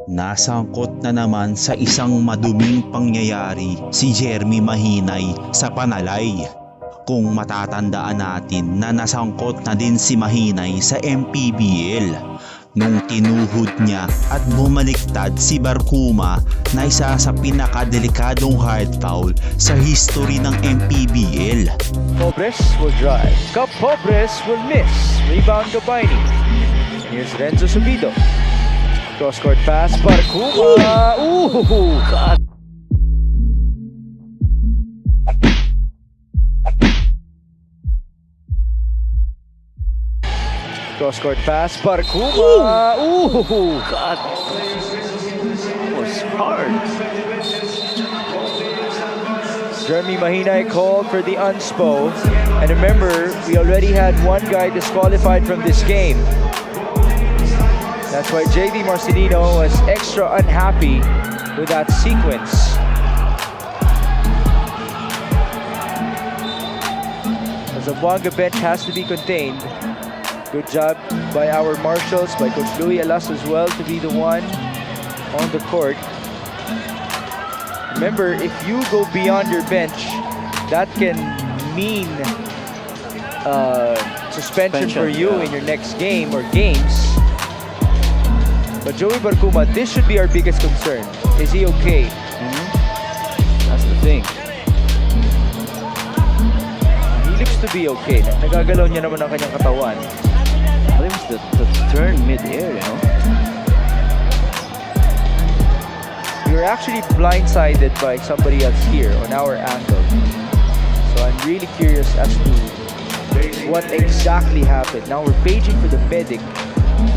Nasangkot na naman sa isang maduming pangyayari si Jeremy Mahinay sa Panalay. Kung matatandaan natin na nasangkot na din si Mahinay sa MPBL nung tinuhod niya at bumaliktad si Barkuma na isa sa pinakadelikadong hard foul sa history ng MPBL. Pobres will drive. Cup Pobres will miss. Rebound Gabaini. Here's Renzo Subido. Cross-court pass, Barkuma. Ooh, God. Cross-court pass, Barkuma. Ooh, God. That was hard. Jeremy Mahinay called for the unspo. And remember, we already had one guy disqualified from this game. That's why JV Marcelino was extra unhappy with that sequence. The Zamboanga bench has to be contained. Good job by our marshals, by Coach Louis Alas as well, to be the one on the court. Remember, if you go beyond your bench, that can mean suspension for you in your next game or games. But Joey Barkuma, this should be our biggest concern. Is he okay? That's the thing. He looks to be okay. Nagagalaw niya naman ang kanyang katawan. I think it's the turn mid-air, you know? We were actually blindsided by somebody else here on our angle. So I'm really curious as to what exactly happened. Now we're paging for the medic,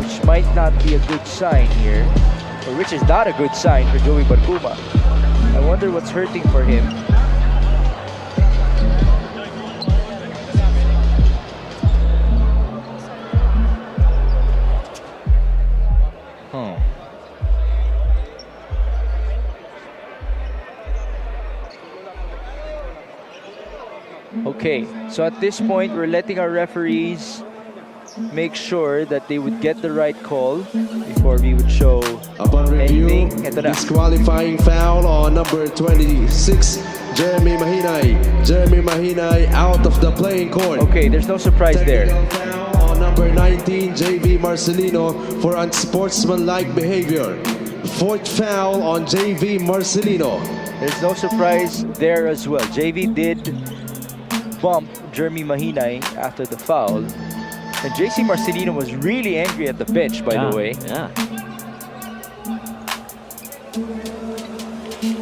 which might not be a good sign here, or which is not a good sign for Joey Barkuma. I wonder what's hurting for him. Okay, so at this point, we're letting our referees make sure that they would get the right call before we would show Upon review, anything. Ito na. disqualifying foul on number 26, Jeremy Mahinay. Jeremy Mahinay out of the playing court. Okay, there's no surprise there. Technical foul on number 19, JV Marcelino for unsportsmanlike behavior. Fourth foul on JV Marcelino. There's no surprise there as well. JV did bump Jeremy Mahinay after the foul. And JC Marcelino was really angry at the bench, by the way. Yeah.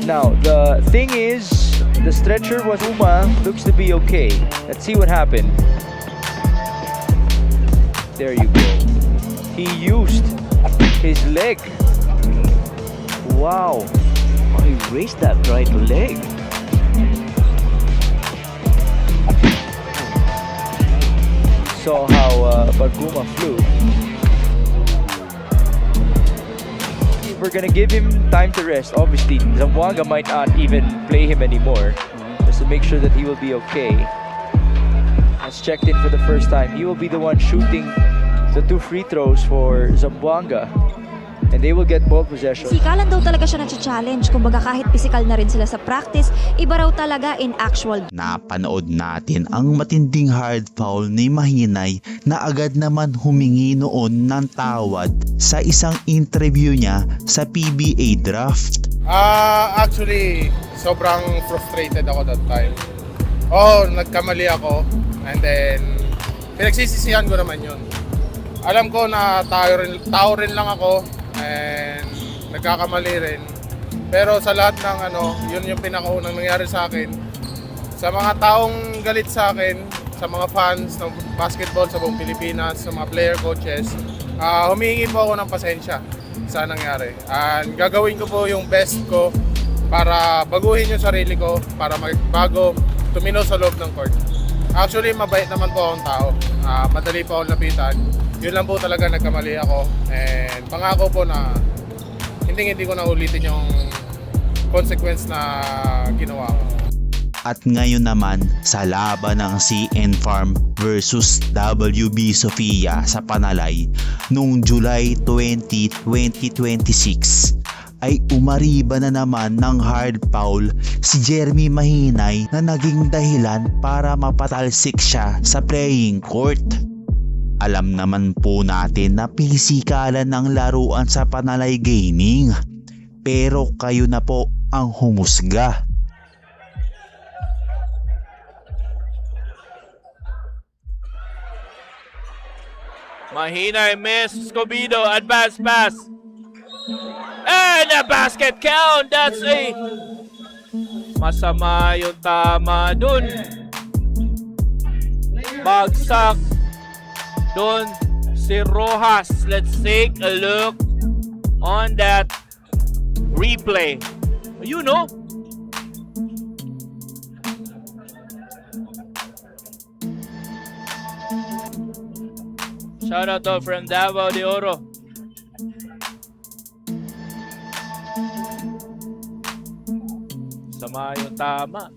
Now, the thing is, the stretcher was Uma, looks to be okay. Let's see what happened. There you go. He used his leg. Wow. Oh, he raised that right leg. Saw how Barkuma flew. We're gonna give him time to rest. Obviously, Zamboanga might not even play him anymore, just to make sure that he will be okay. Has checked in for the first time. He will be the one shooting the 2 free throws for Zamboanga, and they will get ball possession. Sikalan daw talaga siya na-challenge. Kumbaga kahit physical na rin sila sa practice, iba raw talaga in actual. Napanood natin ang matinding hard foul ni Mahinay na agad naman humingi noon ng tawad sa isang interview niya sa PBA draft. Actually, sobrang frustrated ako that time. Nagkamali ako, and then pinagsisisihan ko naman yun. Alam ko na tao rin lang ako, and nagkakamali rin. Pero sa lahat ng yun yung pinakaunang nangyari sa akin. Sa mga taong galit sa akin, sa mga fans ng basketball sa buong Pilipinas, sa mga player coaches, humihingi po ako ng pasensya sa nangyari. And gagawin ko po yung best ko para baguhin yung sarili ko, para magbago, tumino sa loob ng court. Actually, mabait naman po akong tao. Madali po akong lapitan. Yun lang po talaga nagkamali ako. And pangako po na hindi ko na ulitin yung consequence na ginawa ko. At ngayon naman sa laban ng CN Farm versus WB Sofia sa Panalay noong July 20, 2026 ay umariba na naman ng hard foul si Jeremy Mahinay na naging dahilan para mapatalsik siya sa playing court. Alam naman po natin na pisikalan ng laruan sa Panalay Gaming, pero kayo na po ang humusga. Mahinay miss. Escobedo, advance pass. And a basket count. That's a masama yung tama dun. Bagsak dun si Rojas. Let's take a look on that replay. You know, shout out to from Davao de Oro. Sama yung tama.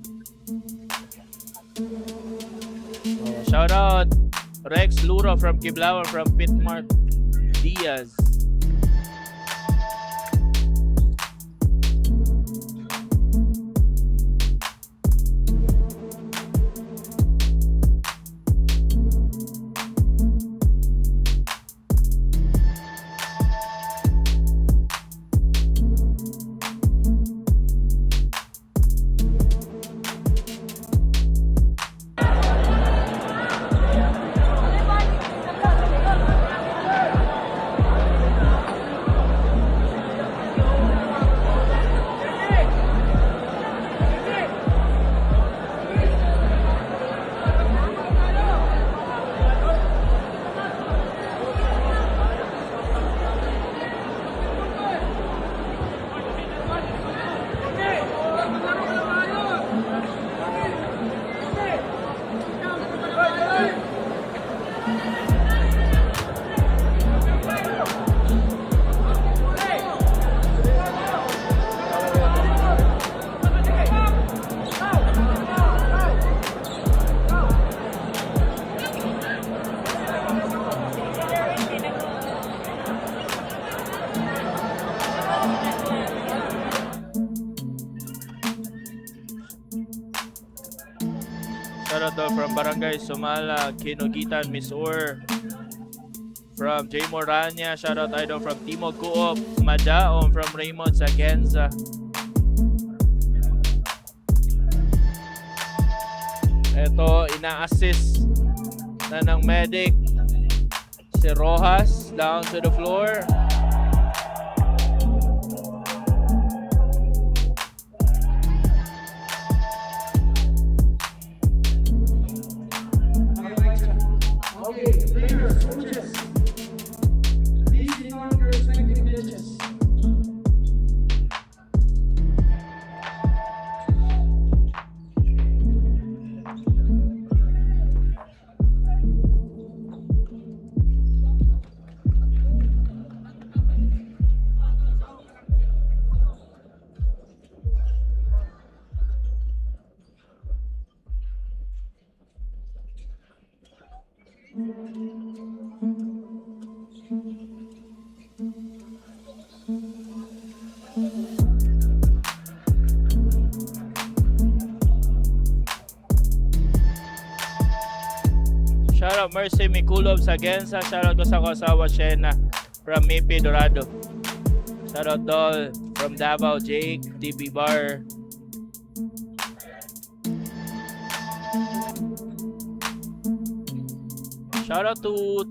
Oh, shout out Rex Luro from Kiblawan from Pitmark Diaz. Shoutout from Barangay Sumala, Kinugitan, Misor. From J. Morania, shoutout idol from Timog Coop, Madaon from Raymond Sagenza. Ito, ina-assist na ng medic si Rojas down to the floor. Shoutout Mercy Mikulov sa Gensa. Shoutout ko sa kasawa Shena from Mipi Dorado. Shoutout Dol from Davao, Jake, TB Bar. Shoutout to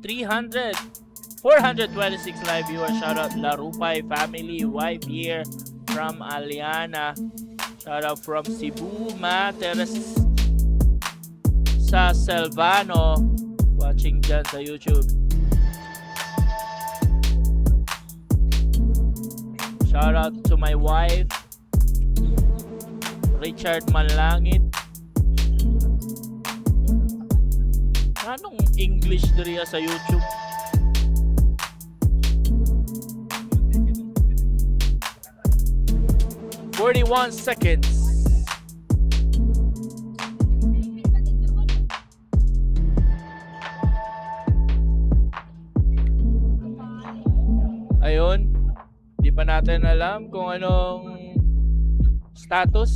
426 live viewers. Shoutout Larupay family, wife here from Aliana. Shoutout from Cebu, Materes sa Selvano, watching dyan sa YouTube. Shout out to my wife, Richard Manlangit. Anong English diriya sa YouTube? "41 seconds." natin alam kung anong status.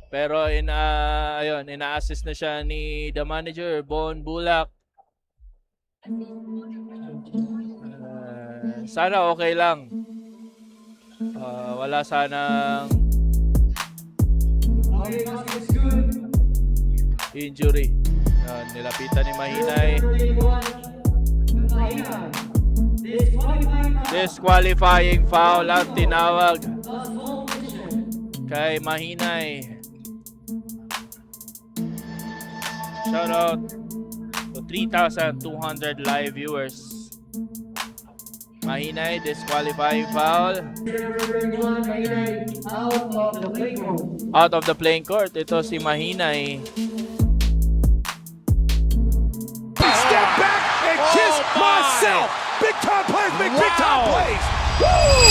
Pero ayun, ina-assist na siya ni the manager, Bon Bulak. Sana okay lang. Wala sanang injury. Nilapitan ni Mahinay. Disqualifying foul ang tinawag kay Mahinay. Shout out to 3,200 live viewers. Mahinay, disqualifying foul. Out of the playing court. Ito si Mahinay. Step back and kiss myself. Big time plays make big time plays. Woo!